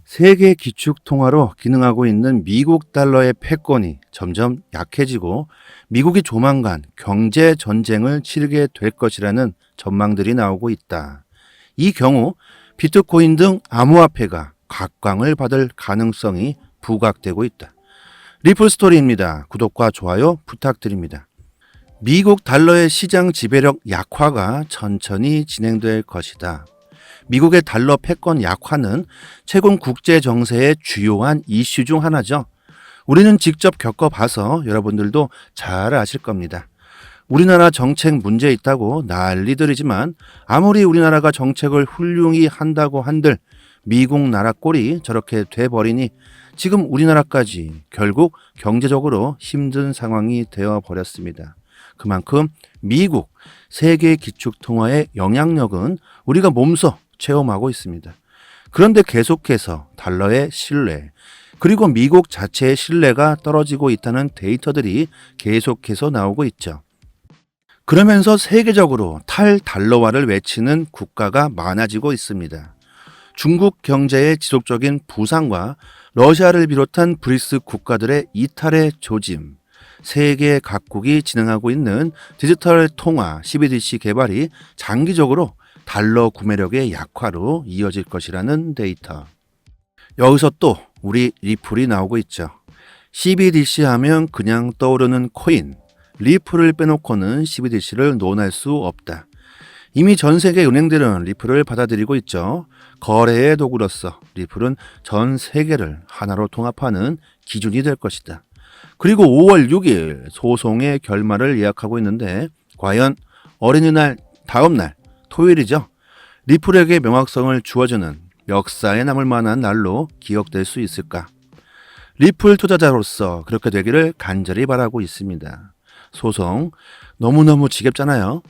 세계 기축 통화로 기능하고 있는 미국 달러의 패권이 점점 약해지고 미국이 조만간 경제 전쟁을 치르게 될 것이라는 전망들이 나오고 있다. 이 경우 비트코인 등 암호화폐가 각광을 받을 가능성이 부각되고 있다. 리플 스토리입니다. 구독과 좋아요 부탁드립니다. 미국 달러의 시장 지배력 약화가 천천히 진행될 것이다. 미국의 달러 패권 약화는 최근 국제 정세의 주요한 이슈 중 하나죠. 우리는 직접 겪어봐서 여러분들도 잘 아실 겁니다. 우리나라 정책 문제 있다고 난리들이지만 아무리 우리나라가 정책을 훌륭히 한다고 한들 미국 나라 꼴이 저렇게 돼버리니 지금 우리나라까지 결국 경제적으로 힘든 상황이 되어버렸습니다. 그만큼 미국 세계 기축 통화의 영향력은 우리가 몸소 체험하고 있습니다. 그런데 계속해서 달러의 신뢰, 그리고 미국 자체의 신뢰가 떨어지고 있다는 데이터들이 계속해서 나오고 있죠. 그러면서 세계적으로 탈달러화를 외치는 국가가 많아지고 있습니다. 중국 경제의 지속적인 부상과 러시아를 비롯한 브릭스 국가들의 이탈의 조짐, 세계 각국이 진행하고 있는 디지털 통화 CBDC 개발이 장기적으로 달러 구매력의 약화로 이어질 것이라는 데이터. 여기서 또 우리 리플이 나오고 있죠. CBDC 하면 그냥 떠오르는 코인, 리플을 빼놓고는 CBDC를 논할 수 없다. 이미 전 세계 은행들은 리플을 받아들이고 있죠. 거래의 도구로서 리플은 전 세계를 하나로 통합하는 기준이 될 것이다. 그리고 5월 6일 소송의 결말을 예약하고 있는데 과연 어린이날 다음 날 토요일이죠. 리플에게 명확성을 주어주는 역사에 남을 만한 날로 기억될 수 있을까? 리플 투자자로서 그렇게 되기를 간절히 바라고 있습니다. 소송 너무너무 지겹잖아요.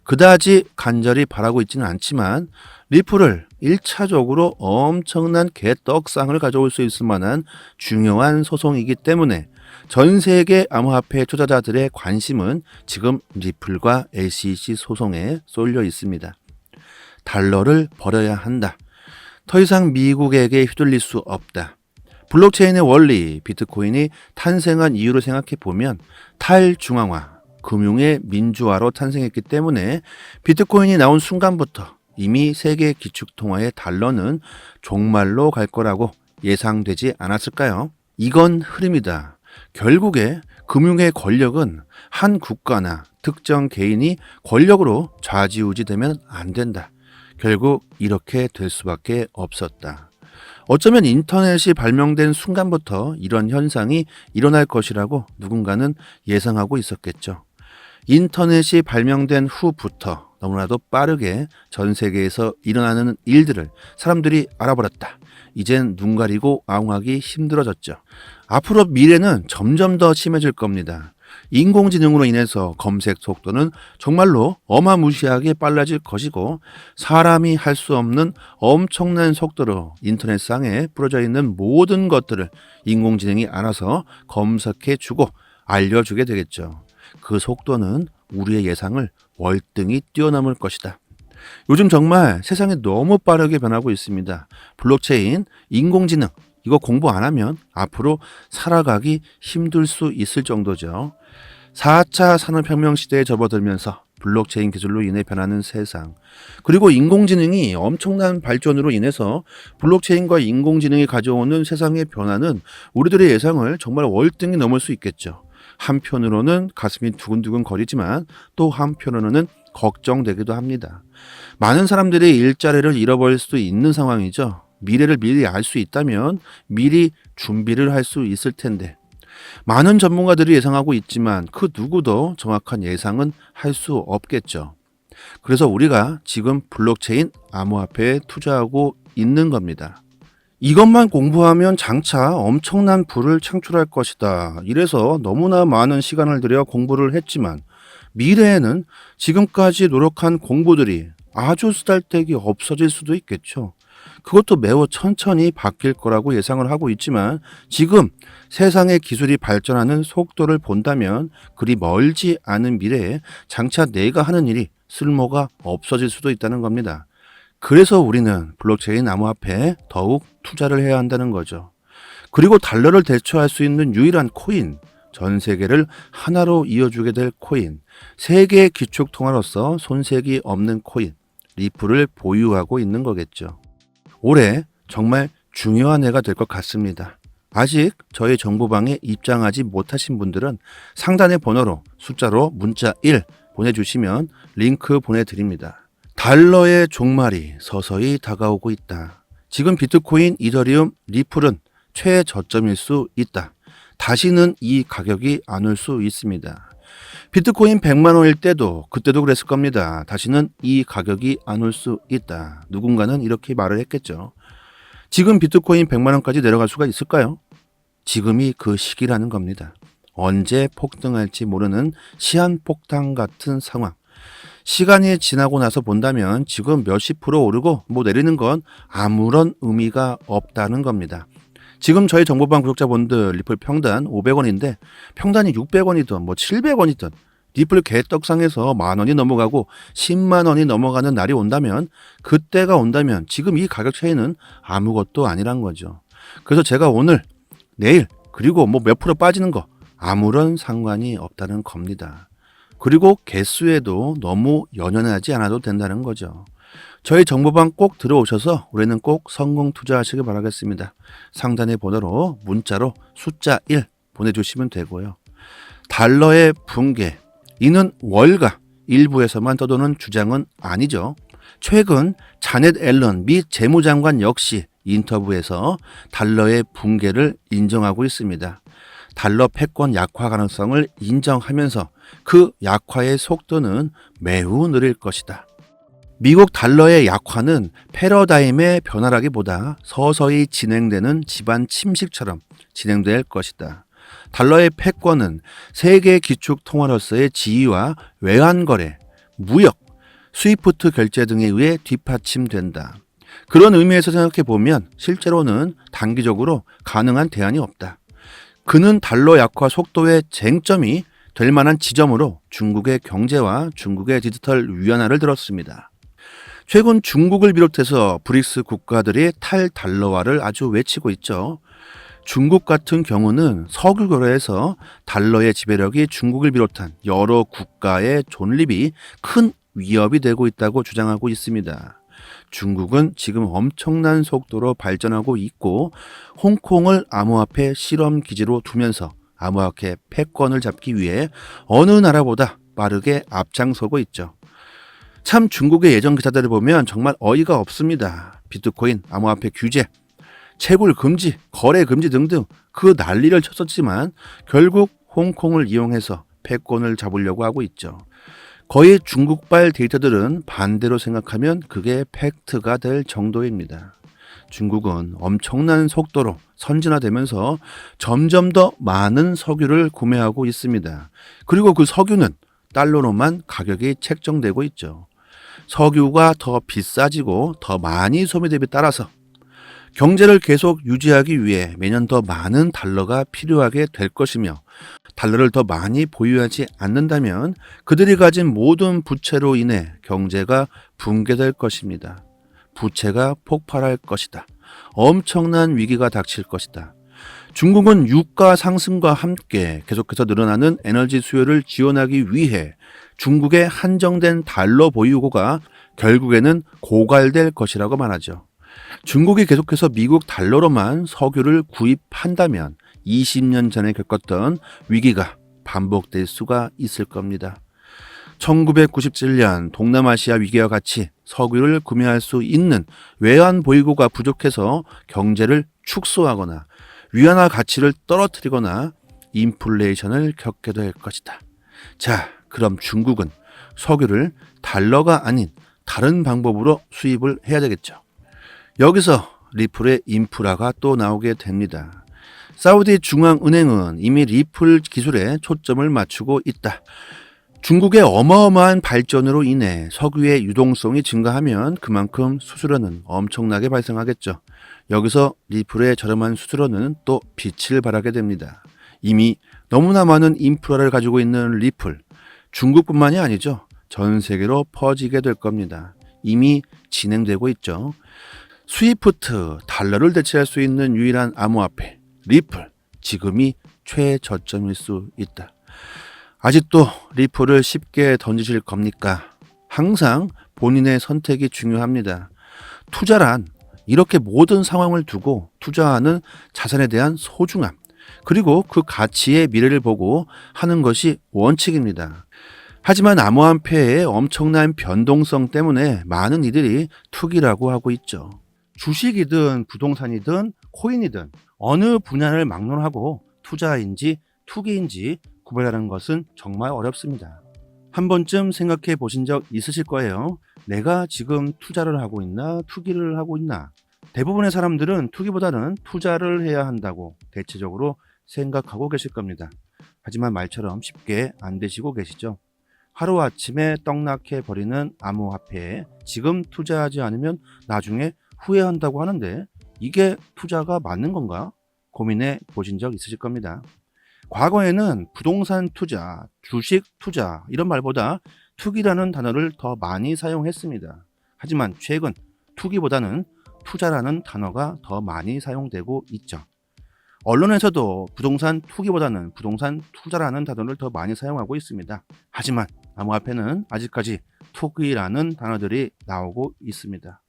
그다지 간절히 바라고 있지는 않지만 리플을 1차적으로 엄청난 개떡상을 가져올 수 있을 만한 중요한 소송이기 때문에 전 세계 암호화폐 투자자들의 관심은 지금 리플과 SEC 소송에 쏠려 있습니다. 달러를 버려야 한다. 더 이상 미국에게 휘둘릴 수 없다. 블록체인의 원리, 비트코인이 탄생한 이유를 생각해 보면 탈중앙화, 금융의 민주화로 탄생했기 때문에 비트코인이 나온 순간부터 이미 세계 기축통화의 달러는 종말로 갈 거라고 예상되지 않았을까요? 이건 흐름이다. 결국에 금융의 권력은 한 국가나 특정 개인이 권력으로 좌지우지되면 안 된다. 결국 이렇게 될 수밖에 없었다. 어쩌면 인터넷이 발명된 순간부터 이런 현상이 일어날 것이라고 누군가는 예상하고 있었겠죠. 인터넷이 발명된 후부터 너무나도 빠르게 전 세계에서 일어나는 일들을 사람들이 알아버렸다. 이젠 눈 가리고 아웅하기 힘들어졌죠. 앞으로 미래는 점점 더 심해질 겁니다. 인공지능으로 인해서 검색 속도는 정말로 어마무시하게 빨라질 것이고 사람이 할 수 없는 엄청난 속도로 인터넷상에 뿌려져 있는 모든 것들을 인공지능이 알아서 검색해주고 알려주게 되겠죠. 그 속도는 우리의 예상을 월등히 뛰어넘을 것이다. 요즘 정말 세상이 너무 빠르게 변하고 있습니다. 블록체인, 인공지능 이거 공부 안 하면 앞으로 살아가기 힘들 수 있을 정도죠. 4차 산업혁명 시대에 접어들면서 블록체인 기술로 인해 변하는 세상, 그리고 인공지능이 엄청난 발전으로 인해서 블록체인과 인공지능이 가져오는 세상의 변화는 우리들의 예상을 정말 월등히 넘을 수 있겠죠. 한편으로는 가슴이 두근두근 거리지만 또 한편으로는 걱정되기도 합니다. 많은 사람들이 일자리를 잃어버릴 수도 있는 상황이죠. 미래를 미리 알 수 있다면 미리 준비를 할 수 있을 텐데 많은 전문가들이 예상하고 있지만 그 누구도 정확한 예상은 할 수 없겠죠. 그래서 우리가 지금 블록체인 암호화폐에 투자하고 있는 겁니다. 이것만 공부하면 장차 엄청난 부를 창출할 것이다. 이래서 너무나 많은 시간을 들여 공부를 했지만 미래에는 지금까지 노력한 공부들이 아주 쓰잘데기 없어질 수도 있겠죠. 그것도 매우 천천히 바뀔 거라고 예상을 하고 있지만 지금 세상의 기술이 발전하는 속도를 본다면 그리 멀지 않은 미래에 장차 내가 하는 일이 쓸모가 없어질 수도 있다는 겁니다. 그래서 우리는 블록체인 암호화폐에 더욱 투자를 해야 한다는 거죠. 그리고 달러를 대처할 수 있는 유일한 코인, 전 세계를 하나로 이어주게 될 코인, 세계의 기축통화로서 손색이 없는 코인, 리플을 보유하고 있는 거겠죠. 올해 정말 중요한 해가 될 것 같습니다. 아직 저희 정보방에 입장하지 못하신 분들은 상단의 번호로 숫자로 문자 1 보내주시면 링크 보내드립니다. 달러의 종말이 서서히 다가오고 있다. 지금 비트코인, 이더리움, 리플은 최저점일 수 있다. 다시는 이 가격이 안 올 수 있습니다. 비트코인 100만 원일 때도 그때도 그랬을 겁니다. 다시는 이 가격이 안 올 수 있다. 누군가는 이렇게 말을 했겠죠. 지금 비트코인 100만 원까지 내려갈 수가 있을까요? 지금이 그 시기라는 겁니다. 언제 폭등할지 모르는 시한폭탄 같은 상황. 시간이 지나고 나서 본다면 지금 몇십 프로 오르고 내리는 건 아무런 의미가 없다는 겁니다. 지금 저희 정보방 구독자분들 리플 평단 500원인데 평단이 600원이든 700원이든 리플 개떡상에서 만 원이 넘어가고 10만 원이 넘어가는 날이 온다면, 그때가 온다면 지금 이 가격 차이는 아무것도 아니란 거죠. 그래서 제가 오늘, 내일, 그리고 몇 프로 빠지는 거 아무런 상관이 없다는 겁니다. 그리고 개수에도 너무 연연하지 않아도 된다는 거죠. 저희 정보방 꼭 들어오셔서 올해는 꼭 성공 투자하시길 바라겠습니다. 상단의 번호로 문자로 숫자 1 보내주시면 되고요. 달러의 붕괴, 이는 월가 일부에서만 떠도는 주장은 아니죠. 최근 자넷 앨런 미 재무장관 역시 인터뷰에서 달러의 붕괴를 인정하고 있습니다. 달러 패권 약화 가능성을 인정하면서 그 약화의 속도는 매우 느릴 것이다. 미국 달러의 약화는 패러다임의 변화라기보다 서서히 진행되는 집안 침식처럼 진행될 것이다. 달러의 패권은 세계 기축 통화로서의 지위와 외환거래, 무역, 스위프트 결제 등에 의해 뒷받침된다. 그런 의미에서 생각해 보면 실제로는 단기적으로 가능한 대안이 없다. 그는 달러 약화 속도의 쟁점이 될 만한 지점으로 중국의 경제와 중국의 디지털 위안화를 들었습니다. 최근 중국을 비롯해서 브릭스 국가들이 탈달러화를 아주 외치고 있죠. 중국 같은 경우는 석유 거래에서 달러의 지배력이 중국을 비롯한 여러 국가의 존립이 큰 위협이 되고 있다고 주장하고 있습니다. 중국은 지금 엄청난 속도로 발전하고 있고 홍콩을 암호화폐 실험 기지로 두면서 암호화폐 패권을 잡기 위해 어느 나라보다 빠르게 앞장서고 있죠. 참 중국의 예전 기사들을 보면 정말 어이가 없습니다. 비트코인, 암호화폐 규제, 채굴 금지, 거래 금지 등등 그 난리를 쳤었지만 결국 홍콩을 이용해서 패권을 잡으려고 하고 있죠. 거의 중국발 데이터들은 반대로 생각하면 그게 팩트가 될 정도입니다. 중국은 엄청난 속도로 선진화되면서 점점 더 많은 석유를 구매하고 있습니다. 그리고 그 석유는 달러로만 가격이 책정되고 있죠. 석유가 더 비싸지고 더 많이 소비됨에 따라서 경제를 계속 유지하기 위해 매년 더 많은 달러가 필요하게 될 것이며, 달러를 더 많이 보유하지 않는다면 그들이 가진 모든 부채로 인해 경제가 붕괴될 것입니다. 부채가 폭발할 것이다. 엄청난 위기가 닥칠 것이다. 중국은 유가 상승과 함께 계속해서 늘어나는 에너지 수요를 지원하기 위해 중국의 한정된 달러 보유고가 결국에는 고갈될 것이라고 말하죠. 중국이 계속해서 미국 달러로만 석유를 구입한다면 20년 전에 겪었던 위기가 반복될 수가 있을 겁니다. 1997년 동남아시아 위기와 같이 석유를 구매할 수 있는 외환 보유고가 부족해서 경제를 축소하거나 위안화 가치를 떨어뜨리거나 인플레이션을 겪게 될 것이다. 자, 그럼 중국은 석유를 달러가 아닌 다른 방법으로 수입을 해야 되겠죠. 여기서 리플의 인프라가 또 나오게 됩니다. 사우디 중앙은행은 이미 리플 기술에 초점을 맞추고 있다. 중국의 어마어마한 발전으로 인해 석유의 유동성이 증가하면 그만큼 수수료는 엄청나게 발생하겠죠. 여기서 리플의 저렴한 수수료는 또 빛을 발하게 됩니다. 이미 너무나 많은 인프라를 가지고 있는 리플, 중국뿐만이 아니죠. 전 세계로 퍼지게 될 겁니다. 이미 진행되고 있죠. 스위프트, 달러를 대체할 수 있는 유일한 암호화폐 리플, 지금이 최저점일 수 있다. 아직도 리플을 쉽게 던지실 겁니까? 항상 본인의 선택이 중요합니다. 투자란 이렇게 모든 상황을 두고 투자하는 자산에 대한 소중함, 그리고 그 가치의 미래를 보고 하는 것이 원칙입니다. 하지만 암호화폐의 엄청난 변동성 때문에 많은 이들이 투기라고 하고 있죠. 주식이든 부동산이든 코인이든 어느 분야를 막론하고 투자인지 투기인지 구별하는 것은 정말 어렵습니다. 한 번쯤 생각해 보신 적 있으실 거예요. 내가 지금 투자를 하고 있나 투기를 하고 있나. 대부분의 사람들은 투기보다는 투자를 해야 한다고 대체적으로 생각하고 계실 겁니다. 하지만 말처럼 쉽게 안 되시고 계시죠. 하루아침에 떡락해 버리는 암호화폐에 지금 투자하지 않으면 나중에 후회한다고 하는데 이게 투자가 맞는 건가? 고민해 보신 적 있으실 겁니다. 과거에는 부동산 투자, 주식 투자 이런 말보다 투기라는 단어를 더 많이 사용했습니다. 하지만 최근 투기보다는 투자라는 단어가 더 많이 사용되고 있죠. 언론에서도 부동산 투기보다는 부동산 투자라는 단어를 더 많이 사용하고 있습니다. 하지만 암호화폐는 아직까지 투기라는 단어들이 나오고 있습니다.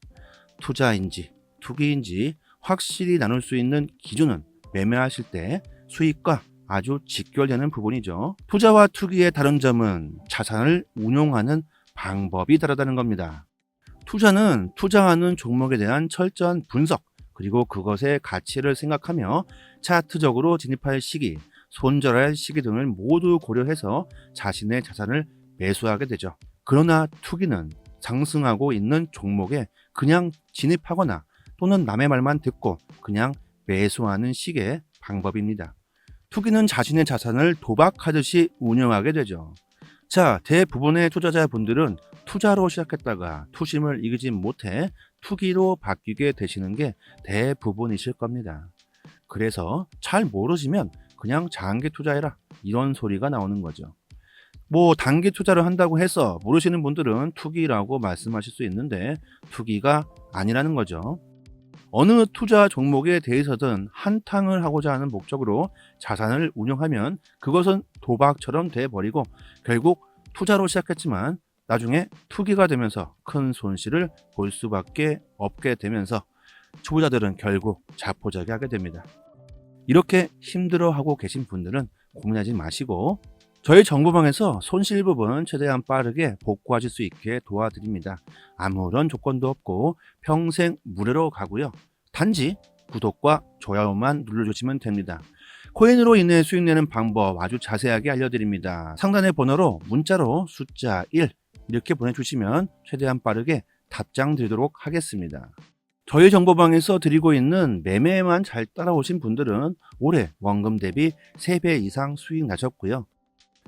투자인지 투기인지 확실히 나눌 수 있는 기준은 매매하실 때 수익과 아주 직결되는 부분이죠. 투자와 투기의 다른 점은 자산을 운용하는 방법이 다르다는 겁니다. 투자는 투자하는 종목에 대한 철저한 분석, 그리고 그것의 가치를 생각하며 차트적으로 진입할 시기, 손절할 시기 등을 모두 고려해서 자신의 자산을 매수하게 되죠. 그러나 투기는 상승하고 있는 종목에 그냥 진입하거나 또는 남의 말만 듣고 그냥 매수하는 식의 방법입니다. 투기는 자신의 자산을 도박하듯이 운영하게 되죠. 자, 대부분의 투자자분들은 투자로 시작했다가 투심을 이기지 못해 투기로 바뀌게 되시는 게 대부분이실 겁니다. 그래서 잘 모르시면 그냥 장기 투자해라 이런 소리가 나오는 거죠. 단기 투자를 한다고 해서 모르시는 분들은 투기라고 말씀하실 수 있는데 투기가 아니라는 거죠. 어느 투자 종목에 대해서든 한탕을 하고자 하는 목적으로 자산을 운용하면 그것은 도박처럼 돼버리고 결국 투자로 시작했지만 나중에 투기가 되면서 큰 손실을 볼 수밖에 없게 되면서 초보자들은 결국 자포자기하게 됩니다. 이렇게 힘들어하고 계신 분들은 고민하지 마시고 저희 정보방에서 손실 부분 최대한 빠르게 복구하실 수 있게 도와드립니다. 아무런 조건도 없고 평생 무료로 가고요. 단지 구독과 좋아요만 눌러주시면 됩니다. 코인으로 인해 수익 내는 방법 아주 자세하게 알려드립니다. 상단의 번호로 문자로 숫자 1 이렇게 보내주시면 최대한 빠르게 답장 드리도록 하겠습니다. 저희 정보방에서 드리고 있는 매매만 잘 따라오신 분들은 올해 원금 대비 3배 이상 수익 나셨고요.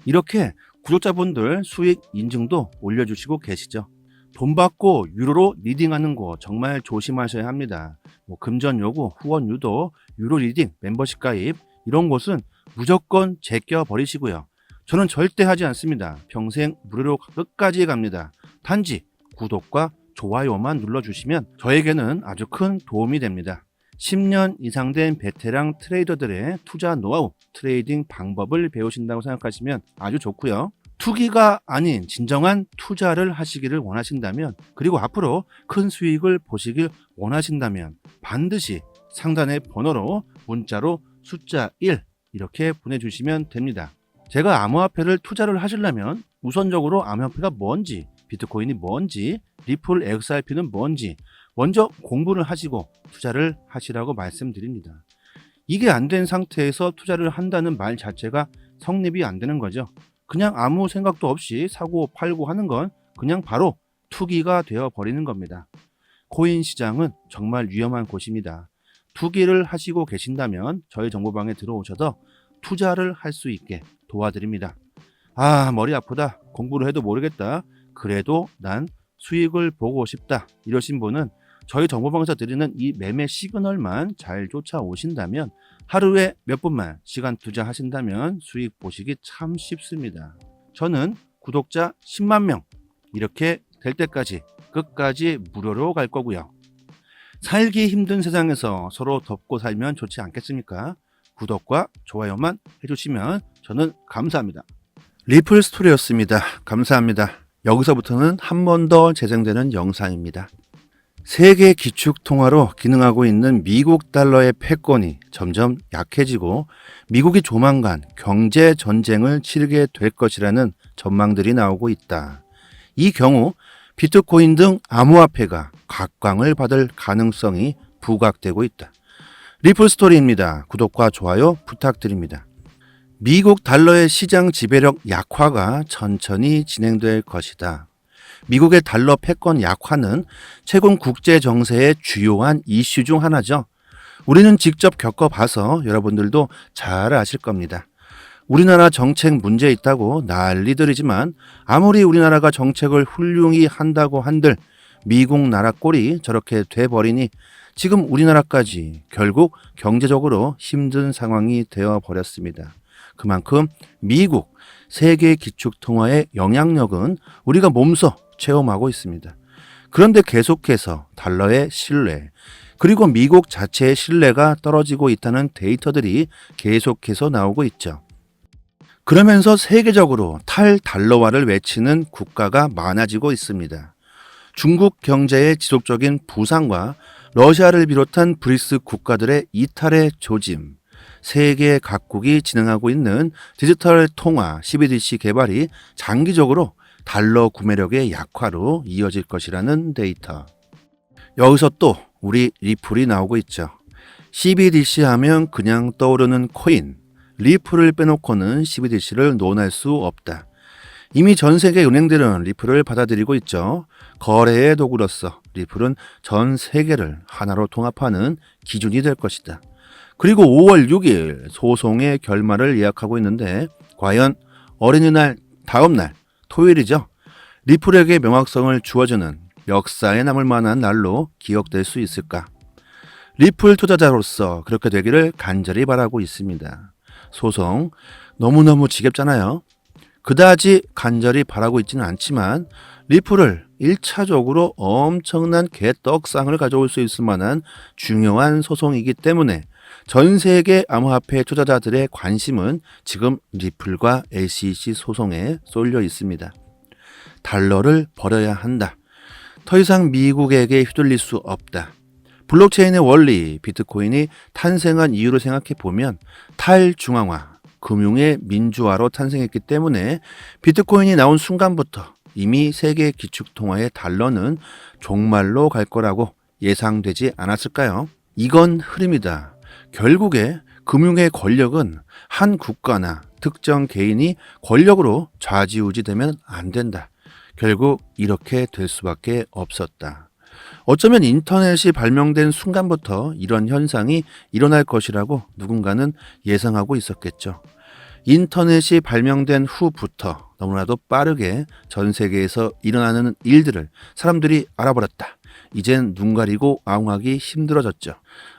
이렇게 구독자분들 수익 인증도 올려주시고 계시죠. 돈 받고 유로로 리딩하는 거 정말 조심하셔야 합니다. 금전 요구, 후원 유도, 유로 리딩, 멤버십 가입 이런 곳은 무조건 제껴 버리시고요. 저는 절대 하지 않습니다. 평생 무료로 끝까지 갑니다. 단지 구독과 좋아요만 눌러주시면 저에게는 아주 큰 도움이 됩니다. 10년 이상 된 베테랑 트레이더들의 투자 노하우, 트레이딩 방법을 배우신다고 생각하시면 아주 좋고요. 투기가 아닌 진정한 투자를 하시기를 원하신다면, 그리고 앞으로 큰 수익을 보시길 원하신다면 반드시 상단의 번호로 문자로 숫자 1 이렇게 보내주시면 됩니다. 제가 암호화폐를 투자를 하시려면 우선적으로 암호화폐가 뭔지, 비트코인이 뭔지, 리플 XRP는 뭔지 먼저 공부를 하시고 투자를 하시라고 말씀드립니다. 이게 안 된 상태에서 투자를 한다는 말 자체가 성립이 안 되는 거죠. 그냥 아무 생각도 없이 사고 팔고 하는 건 그냥 바로 투기가 되어 버리는 겁니다. 코인 시장은 정말 위험한 곳입니다. 투기를 하시고 계신다면 저희 정보방에 들어오셔서 투자를 할 수 있게 도와드립니다. 머리 아프다, 공부를 해도 모르겠다, 그래도 난 수익을 보고 싶다 이러신 분은 저희 정보방에서 드리는 이 매매 시그널만 잘 쫓아오신다면 하루에 몇 분만 시간 투자하신다면 수익 보시기 참 쉽습니다. 저는 구독자 10만 명 이렇게 될 때까지 끝까지 무료로 갈 거고요. 살기 힘든 세상에서 서로 덮고 살면 좋지 않겠습니까? 구독과 좋아요만 해주시면 저는 감사합니다. 리플 스토리였습니다. 감사합니다. 여기서부터는 한 번 더 재생되는 영상입니다. 세계 기축통화로 기능하고 있는 미국 달러의 패권이 점점 약해지고 미국이 조만간 경제 전쟁을 치르게 될 것이라는 전망들이 나오고 있다. 이 경우 비트코인 등 암호화폐가 각광을 받을 가능성이 부각되고 있다. 리플 스토리입니다. 구독과 좋아요 부탁드립니다. 미국 달러의 시장 지배력 약화가 천천히 진행될 것이다. 미국의 달러 패권 약화는 최근 국제 정세의 주요한 이슈 중 하나죠. 우리는 직접 겪어봐서 여러분들도 잘 아실 겁니다. 우리나라 정책 문제 있다고 난리들이지만 아무리 우리나라가 정책을 훌륭히 한다고 한들 미국 나라 꼴이 저렇게 돼버리니 지금 우리나라까지 결국 경제적으로 힘든 상황이 되어버렸습니다. 그만큼 미국 세계 기축통화의 영향력은 우리가 몸소 체험하고 있습니다. 그런데 계속해서 달러의 신뢰, 그리고 미국 자체의 신뢰가 떨어지고 있다는 데이터들이 계속해서 나오고 있죠. 그러면서 세계적으로 탈달러화를 외치는 국가가 많아지고 있습니다. 중국 경제의 지속적인 부상과 러시아를 비롯한 브릭스 국가들의 이탈의 조짐, 세계 각국이 진행하고 있는 디지털 통화 CBDC 개발이 장기적으로 달러 구매력의 약화로 이어질 것이라는 데이터. 여기서 또 우리 리플이 나오고 있죠. CBDC 하면 그냥 떠오르는 코인, 리플을 빼놓고는 CBDC를 논할 수 없다. 이미 전 세계 은행들은 리플을 받아들이고 있죠. 거래의 도구로서 리플은 전 세계를 하나로 통합하는 기준이 될 것이다. 그리고 5월 6일 소송의 결말을 예약하고 있는데 과연 어린이날 다음 날 토요일이죠. 리플에게 명확성을 주어주는 역사에 남을 만한 날로 기억될 수 있을까? 리플 투자자로서 그렇게 되기를 간절히 바라고 있습니다. 소송 너무너무 지겹잖아요. 그다지 간절히 바라고 있지는 않지만 리플을 1차적으로 엄청난 개떡상을 가져올 수 있을 만한 중요한 소송이기 때문에 전 세계 암호화폐 투자자들의 관심은 지금 리플과 SEC 소송에 쏠려 있습니다. 달러를 버려야 한다. 더 이상 미국에게 휘둘릴 수 없다. 블록체인의 원리, 비트코인이 탄생한 이유를 생각해 보면 탈중앙화, 금융의 민주화로 탄생했기 때문에 비트코인이 나온 순간부터 이미 세계 기축통화의 달러는 종말로 갈 거라고 예상되지 않았을까요? 이건 흐름이다. 결국에 금융의 권력은 한 국가나 특정 개인이 권력으로 좌지우지되면 안 된다. 결국 이렇게 될 수밖에 없었다. 어쩌면 인터넷이 발명된 순간부터 이런 현상이 일어날 것이라고 누군가는 예상하고 있었겠죠. 인터넷이 발명된 후부터 너무나도 빠르게 전 세계에서 일어나는 일들을 사람들이 알아버렸다. 이젠 눈 가리고 아웅하기 힘들어졌죠.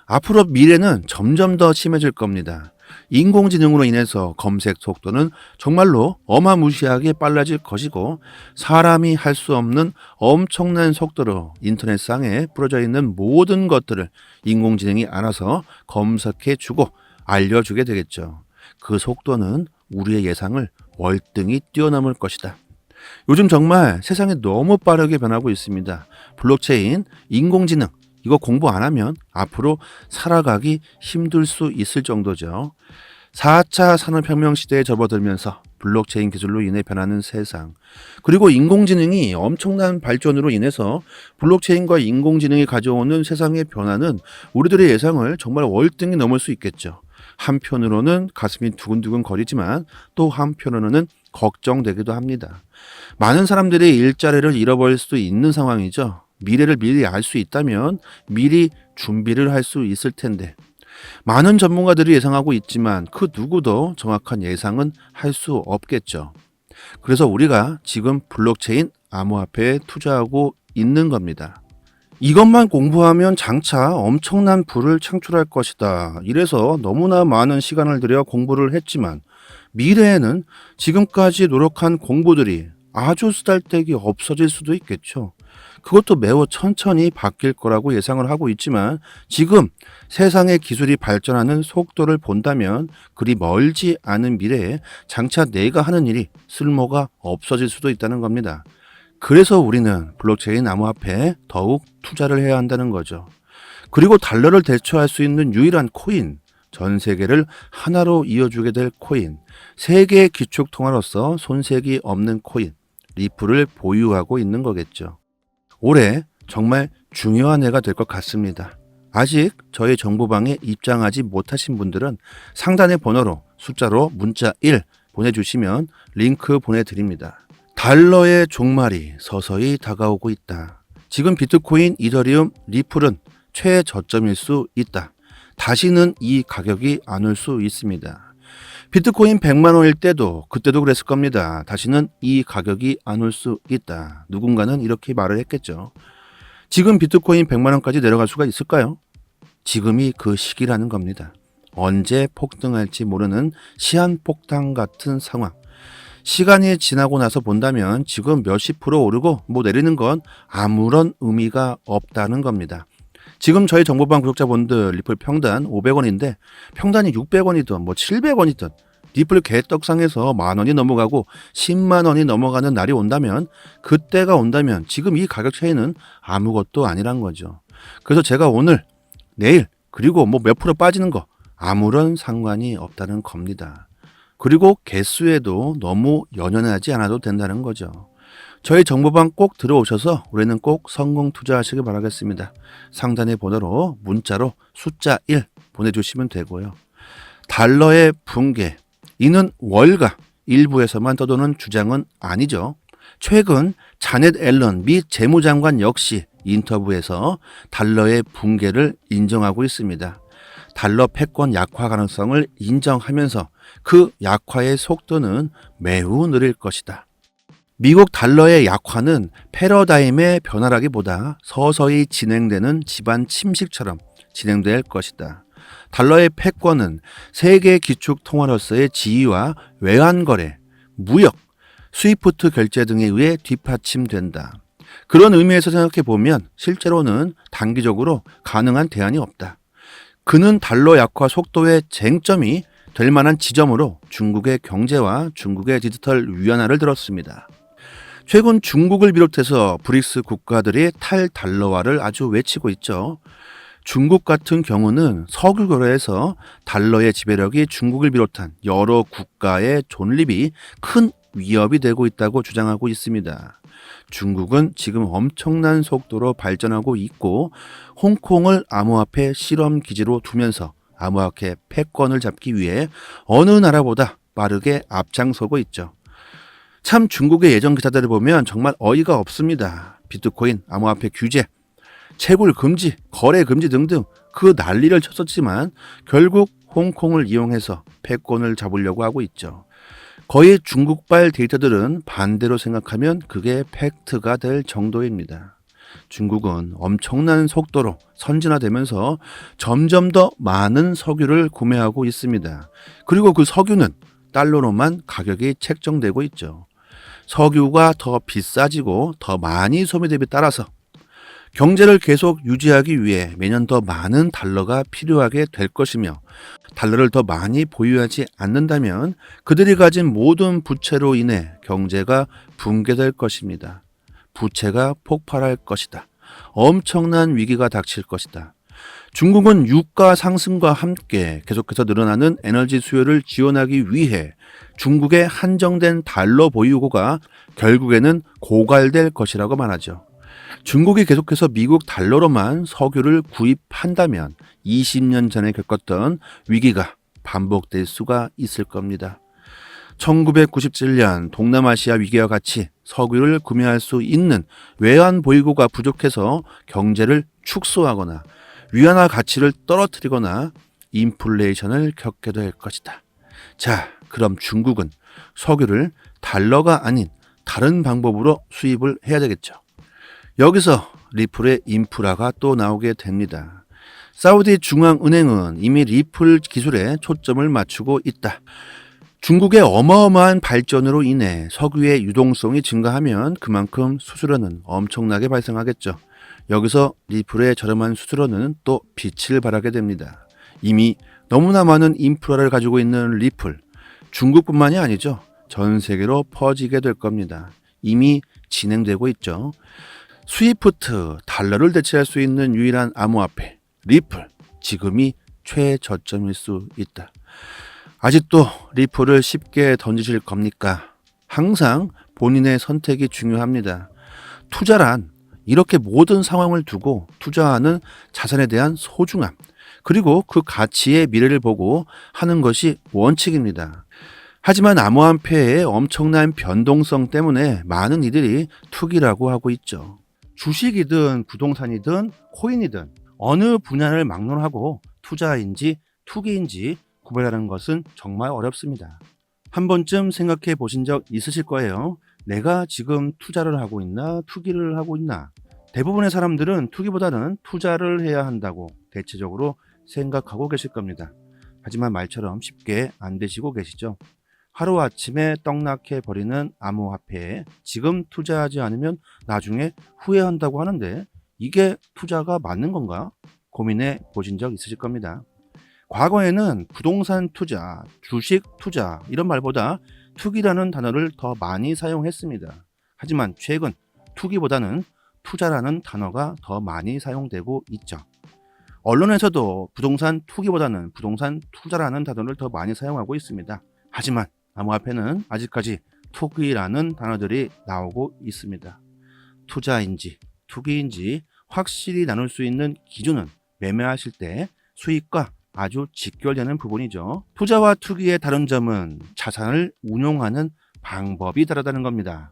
앞으로 미래는 점점 더 심해질 겁니다. 인공지능으로 인해서 검색 속도는 정말로 어마무시하게 빨라질 것이고 사람이 할 수 없는 엄청난 속도로 인터넷상에 뿌려져 있는 모든 것들을 인공지능이 알아서 검색해주고 알려주게 되겠죠. 그 속도는 우리의 예상을 월등히 뛰어넘을 것이다. 요즘 정말 세상이 너무 빠르게 변하고 있습니다. 블록체인, 인공지능 이거 공부 안 하면 앞으로 살아가기 힘들 수 있을 정도죠. 4차 산업혁명 시대에 접어들면서 블록체인 기술로 인해 변하는 세상, 그리고 인공지능이 엄청난 발전으로 인해서 블록체인과 인공지능이 가져오는 세상의 변화는 우리들의 예상을 정말 월등히 넘을 수 있겠죠. 한편으로는 가슴이 두근두근 거리지만 또 한편으로는 걱정되기도 합니다. 많은 사람들이 일자리를 잃어버릴 수도 있는 상황이죠. 미래를 미리 알 수 있다면 미리 준비를 할 수 있을 텐데 많은 전문가들이 예상하고 있지만 그 누구도 정확한 예상은 할 수 없겠죠. 그래서 우리가 지금 블록체인 암호화폐에 투자하고 있는 겁니다. 이것만 공부하면 장차 엄청난 부를 창출할 것이다. 이래서 너무나 많은 시간을 들여 공부를 했지만 미래에는 지금까지 노력한 공부들이 아주 쓰잘데기 없어질 수도 있겠죠. 그것도 매우 천천히 바뀔 거라고 예상을 하고 있지만 지금 세상의 기술이 발전하는 속도를 본다면 그리 멀지 않은 미래에 장차 내가 하는 일이 쓸모가 없어질 수도 있다는 겁니다. 그래서 우리는 블록체인 암호화폐에 더욱 투자를 해야 한다는 거죠. 그리고 달러를 대처할 수 있는 유일한 코인, 전 세계를 하나로 이어주게 될 코인, 세계의 기축통화로서 손색이 없는 코인, 리플을 보유하고 있는 거겠죠. 올해 정말 중요한 해가 될 것 같습니다. 아직 저희 정보방에 입장하지 못하신 분들은 상단의 번호로 숫자로 문자 1 보내주시면 링크 보내드립니다. 달러의 종말이 서서히 다가오고 있다. 지금 비트코인, 이더리움, 리플은 최저점일 수 있다. 다시는 이 가격이 안 올 수 있습니다. 비트코인 100만 원일 때도 그때도 그랬을 겁니다. 다시는 이 가격이 안 올 수 있다. 누군가는 이렇게 말을 했겠죠. 지금 비트코인 100만 원까지 내려갈 수가 있을까요? 지금이 그 시기라는 겁니다. 언제 폭등할지 모르는 시한폭탄 같은 상황. 시간이 지나고 나서 본다면 지금 몇십 프로 오르고 내리는 건 아무런 의미가 없다는 겁니다. 지금 저희 정보방 구독자분들 리플 평단 500원인데 평단이 600원이든 700원이든 리플 개떡상에서 만 원이 넘어가고 10만 원이 넘어가는 날이 온다면 그때가 온다면 지금 이 가격 차이는 아무것도 아니란 거죠. 그래서 제가 오늘, 내일 그리고 몇 프로 빠지는 거 아무런 상관이 없다는 겁니다. 그리고 개수에도 너무 연연하지 않아도 된다는 거죠. 저희 정보방 꼭 들어오셔서 올해는 꼭 성공 투자하시길 바라겠습니다. 상단의 번호로 문자로 숫자 1 보내주시면 되고요. 달러의 붕괴, 이는 월가 일부에서만 떠도는 주장은 아니죠. 최근 자넷 앨런 미 재무장관 역시 인터뷰에서 달러의 붕괴를 인정하고 있습니다. 달러 패권 약화 가능성을 인정하면서 그 약화의 속도는 매우 느릴 것이다. 미국 달러의 약화는 패러다임의 변화라기보다 서서히 진행되는 집안 침식처럼 진행될 것이다. 달러의 패권은 세계 기축 통화로서의 지위와 외환거래, 무역, 스위프트 결제 등에 의해 뒷받침된다. 그런 의미에서 생각해 보면 실제로는 단기적으로 가능한 대안이 없다. 그는 달러 약화 속도의 쟁점이 될 만한 지점으로 중국의 경제와 중국의 디지털 위안화를 들었습니다. 최근 중국을 비롯해서 브릭스 국가들이 탈달러화를 아주 외치고 있죠. 중국 같은 경우는 석유 거래에서 달러의 지배력이 중국을 비롯한 여러 국가의 존립이 큰 위협이 되고 있다고 주장하고 있습니다. 중국은 지금 엄청난 속도로 발전하고 있고 홍콩을 암호화폐 실험 기지로 두면서 암호화폐 패권을 잡기 위해 어느 나라보다 빠르게 앞장서고 있죠. 참 중국의 예전 기사들을 보면 정말 어이가 없습니다. 비트코인, 암호화폐 규제, 채굴 금지, 거래 금지 등등 그 난리를 쳤었지만 결국 홍콩을 이용해서 패권을 잡으려고 하고 있죠. 거의 중국발 데이터들은 반대로 생각하면 그게 팩트가 될 정도입니다. 중국은 엄청난 속도로 선진화되면서 점점 더 많은 석유를 구매하고 있습니다. 그리고 그 석유는 달러로만 가격이 책정되고 있죠. 석유가 더 비싸지고 더 많이 소비됨에 따라서 경제를 계속 유지하기 위해 매년 더 많은 달러가 필요하게 될 것이며 달러를 더 많이 보유하지 않는다면 그들이 가진 모든 부채로 인해 경제가 붕괴될 것입니다. 부채가 폭발할 것이다. 엄청난 위기가 닥칠 것이다. 중국은 유가 상승과 함께 계속해서 늘어나는 에너지 수요를 지원하기 위해 중국의 한정된 달러 보유고가 결국에는 고갈될 것이라고 말하죠. 중국이 계속해서 미국 달러로만 석유를 구입한다면 20년 전에 겪었던 위기가 반복될 수가 있을 겁니다. 1997년 동남아시아 위기와 같이 석유를 구매할 수 있는 외환 보유고가 부족해서 경제를 축소하거나 위안화 가치를 떨어뜨리거나 인플레이션을 겪게 될 것이다. 자, 그럼 중국은 석유를 달러가 아닌 다른 방법으로 수입을 해야 되겠죠. 여기서 리플의 인프라가 또 나오게 됩니다. 사우디 중앙은행은 이미 리플 기술에 초점을 맞추고 있다. 중국의 어마어마한 발전으로 인해 석유의 유동성이 증가하면 그만큼 수수료는 엄청나게 발생하겠죠. 여기서 리플의 저렴한 수수료는 또 빛을 발하게 됩니다. 이미 너무나 많은 인프라를 가지고 있는 리플, 중국뿐만이 아니죠. 전 세계로 퍼지게 될 겁니다. 이미 진행되고 있죠. 스위프트, 달러를 대체할 수 있는 유일한 암호화폐, 리플, 지금이 최저점일 수 있다. 아직도 리플을 쉽게 던지실 겁니까? 항상 본인의 선택이 중요합니다. 투자란 이렇게 모든 상황을 두고 투자하는 자산에 대한 소중함, 그리고 그 가치의 미래를 보고 하는 것이 원칙입니다. 하지만 암호화폐의 엄청난 변동성 때문에 많은 이들이 투기라고 하고 있죠. 주식이든 부동산이든 코인이든 어느 분야를 막론하고 투자인지 투기인지 구별하는 것은 정말 어렵습니다. 한 번쯤 생각해 보신 적 있으실 거예요. 내가 지금 투자를 하고 있나 투기를 하고 있나? 대부분의 사람들은 투기보다는 투자를 해야 한다고 대체적으로 생각하고 계실 겁니다. 하지만 말처럼 쉽게 안 되시고 계시죠. 하루아침에 떡락해 버리는 암호화폐에 지금 투자하지 않으면 나중에 후회한다고 하는데 이게 투자가 맞는 건가? 고민해 보신 적 있으실 겁니다. 과거에는 부동산 투자, 주식 투자 이런 말보다 투기라는 단어를 더 많이 사용했습니다. 하지만 최근 투기보다는 투자라는 단어가 더 많이 사용되고 있죠. 언론에서도 부동산 투기보다는 부동산 투자라는 단어를 더 많이 사용하고 있습니다. 하지만 암호화폐는 아직까지 투기라는 단어들이 나오고 있습니다. 투자인지 투기인지 확실히 나눌 수 있는 기준은 매매하실 때 수익과 아주 직결되는 부분이죠. 투자와 투기의 다른 점은 자산을 운용하는 방법이 다르다는 겁니다.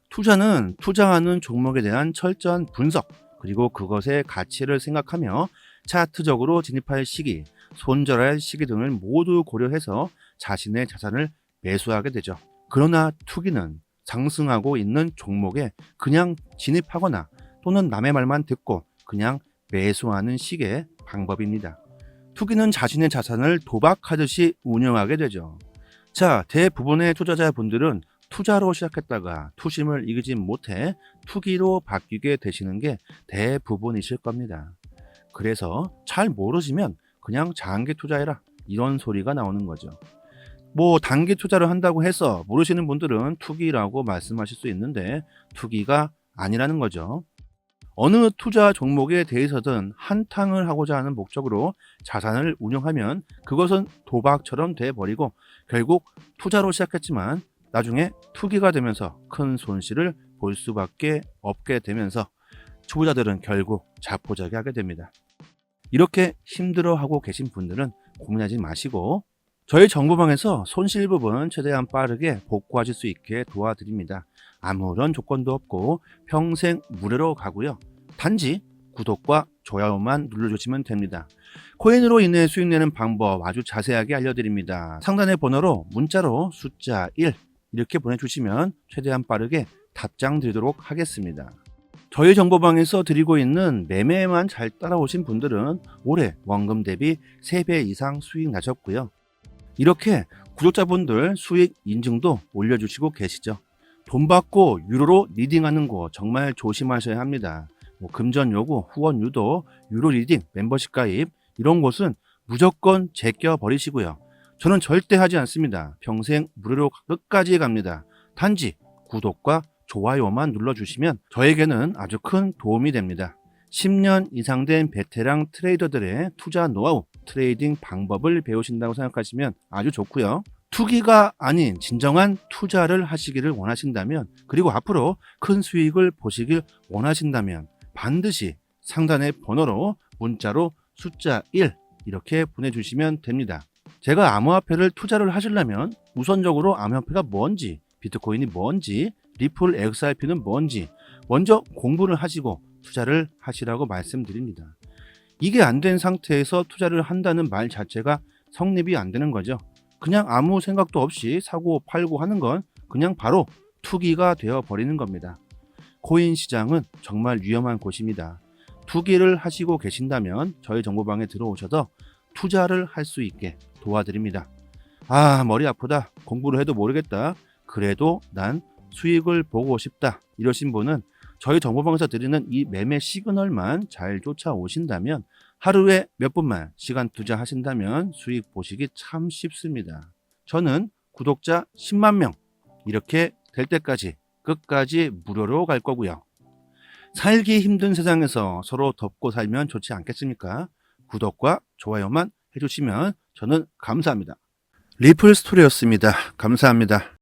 투자는 투자하는 종목에 대한 철저한 분석, 그리고 그것의 가치를 생각하며 차트적으로 진입할 시기, 손절할 시기 등을 모두 고려해서 자신의 자산을 매수하게 되죠. 그러나 투기는 상승하고 있는 종목에 그냥 진입하거나 또는 남의 말만 듣고 그냥 매수하는 식의 방법입니다. 투기는 자신의 자산을 도박하듯이 운영하게 되죠. 자, 대부분의 투자자분들은 투자로 시작했다가 투심을 이기지 못해 투기로 바뀌게 되시는 게 대부분이실 겁니다. 그래서 잘 모르시면 그냥 장기 투자해라 이런 소리가 나오는 거죠. 단기 투자를 한다고 해서 모르시는 분들은 투기라고 말씀하실 수 있는데 투기가 아니라는 거죠. 어느 투자 종목에 대해서든 한탕을 하고자 하는 목적으로 자산을 운영하면 그것은 도박처럼 돼버리고 결국 투자로 시작했지만 나중에 투기가 되면서 큰 손실을 볼 수밖에 없게 되면서 초보자들은 결국 자포자기하게 됩니다. 이렇게 힘들어하고 계신 분들은 고민하지 마시고 저희 정보방에서 손실 부분 최대한 빠르게 복구하실 수 있게 도와드립니다. 아무런 조건도 없고 평생 무료로 가고요. 단지 구독과 좋아요만 눌러주시면 됩니다. 코인으로 인해 수익 내는 방법 아주 자세하게 알려드립니다. 상단의 번호로 문자로 숫자 1 이렇게 보내주시면 최대한 빠르게 답장 드리도록 하겠습니다. 저희 정보방에서 드리고 있는 매매만 잘 따라오신 분들은 올해 원금 대비 3배 이상 수익 나셨고요. 이렇게 구독자분들 수익 인증도 올려주시고 계시죠. 돈 받고 유로로 리딩하는 거 정말 조심하셔야 합니다. 금전 요구, 후원 유도, 유로 리딩, 멤버십 가입 이런 곳은 무조건 제껴 버리시고요. 저는 절대 하지 않습니다. 평생 무료로 끝까지 갑니다. 단지 구독과 좋아요만 눌러주시면 저에게는 아주 큰 도움이 됩니다. 10년 이상 된 베테랑 트레이더들의 투자 노하우, 트레이딩 방법을 배우신다고 생각하시면 아주 좋고요. 투기가 아닌 진정한 투자를 하시기를 원하신다면, 그리고 앞으로 큰 수익을 보시길 원하신다면 반드시 상단의 번호로 문자로 숫자 1 이렇게 보내주시면 됩니다. 제가 암호화폐를 투자를 하시려면 우선적으로 암호화폐가 뭔지, 비트코인이 뭔지, 리플 XRP는 뭔지 먼저 공부를 하시고 투자를 하시라고 말씀드립니다. 이게 안 된 상태에서 투자를 한다는 말 자체가 성립이 안 되는 거죠. 그냥 아무 생각도 없이 사고 팔고 하는 건 그냥 바로 투기가 되어 버리는 겁니다. 코인 시장은 정말 위험한 곳입니다. 투기를 하시고 계신다면 저희 정보방에 들어오셔서 투자를 할 수 있게 도와드립니다. 아, 머리 아프다. 공부를 해도 모르겠다. 그래도 난 수익을 보고 싶다. 이러신 분은 저희 정보방에서 드리는 이 매매 시그널만 잘 쫓아오신다면 하루에 몇 분만 시간 투자하신다면 수익 보시기 참 쉽습니다. 저는 구독자 10만 명 이렇게 될 때까지 끝까지 무료로 갈 거고요. 살기 힘든 세상에서 서로 덮고 살면 좋지 않겠습니까? 구독과 좋아요만 해주시면 저는 감사합니다. 리플 스토리였습니다. 감사합니다.